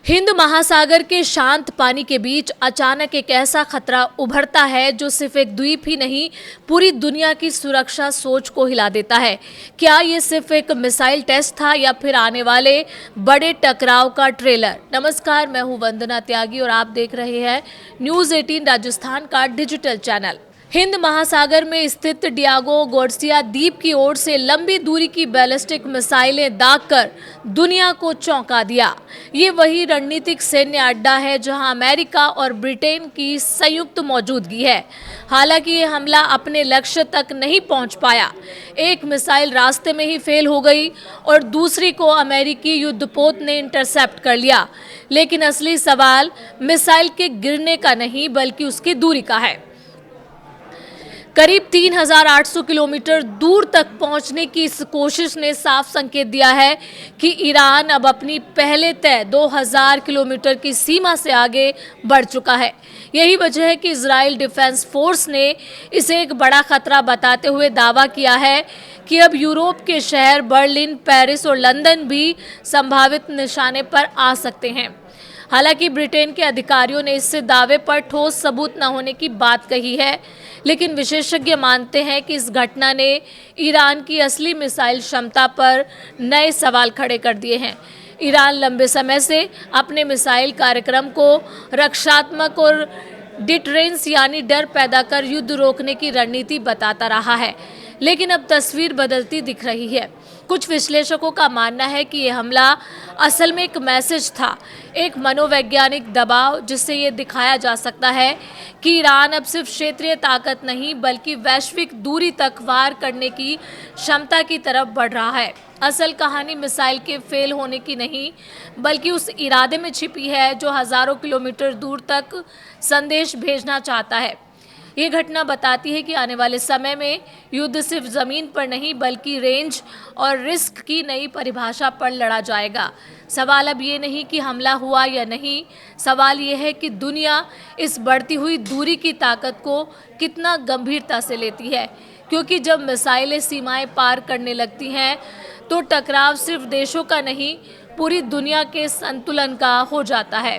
हिंद महासागर के शांत पानी के बीच अचानक एक ऐसा खतरा उभरता है जो सिर्फ एक द्वीप ही नहीं, पूरी दुनिया की सुरक्षा सोच को हिला देता है। क्या ये सिर्फ एक मिसाइल टेस्ट था या फिर आने वाले बड़े टकराव का ट्रेलर? नमस्कार, मैं हूं वंदना त्यागी और आप देख रहे हैं न्यूज़ 18 राजस्थान का डिजिटल चैनल। हिंद महासागर में स्थित डियागो गार्सिया द्वीप की ओर से लंबी दूरी की बैलिस्टिक मिसाइलें दागकर दुनिया को चौंका दिया। ये वही रणनीतिक सैन्य अड्डा है जहां अमेरिका और ब्रिटेन की संयुक्त मौजूदगी है। हालांकि ये हमला अपने लक्ष्य तक नहीं पहुंच पाया। एक मिसाइल रास्ते में ही फेल हो गई और दूसरी को अमेरिकी युद्धपोत ने इंटरसेप्ट कर लिया। लेकिन असली सवाल मिसाइल के गिरने का नहीं बल्कि उसकी दूरी का है। करीब 3,800 किलोमीटर दूर तक पहुंचने की इस कोशिश ने साफ संकेत दिया है कि ईरान अब अपनी पहले तय 2,000 किलोमीटर की सीमा से आगे बढ़ चुका है। यही वजह है कि इजराइल डिफेंस फोर्स ने इसे एक बड़ा खतरा बताते हुए दावा किया है कि अब यूरोप के शहर बर्लिन, पेरिस और लंदन भी संभावित निशाने पर आ सकते हैं। हालांकि ब्रिटेन के अधिकारियों ने इस दावे पर ठोस सबूत न होने की बात कही है, लेकिन विशेषज्ञ मानते हैं कि इस घटना ने ईरान की असली मिसाइल क्षमता पर नए सवाल खड़े कर दिए हैं। ईरान लंबे समय से अपने मिसाइल कार्यक्रम को रक्षात्मक और डिटरेंस यानी डर पैदा कर युद्ध रोकने की रणनीति बताता रहा है, लेकिन अब तस्वीर बदलती दिख रही है। कुछ विश्लेषकों का मानना है कि यह हमला असल में एक मैसेज था, एक मनोवैज्ञानिक दबाव जिससे ये दिखाया जा सकता है कि ईरान अब सिर्फ क्षेत्रीय ताकत नहीं बल्कि वैश्विक दूरी तक वार करने की क्षमता की तरफ बढ़ रहा है। असल कहानी मिसाइल के फेल होने की नहीं बल्कि उस इरादे में छिपी है जो हजारों किलोमीटर दूर तक संदेश भेजना चाहता है। ये घटना बताती है कि आने वाले समय में युद्ध सिर्फ ज़मीन पर नहीं बल्कि रेंज और रिस्क की नई परिभाषा पर लड़ा जाएगा। सवाल अब ये नहीं कि हमला हुआ या नहीं, सवाल ये है कि दुनिया इस बढ़ती हुई दूरी की ताकत को कितना गंभीरता से लेती है, क्योंकि जब मिसाइलें सीमाएं पार करने लगती हैं तो टकराव सिर्फ देशों का नहीं, पूरी दुनिया के संतुलन का हो जाता है।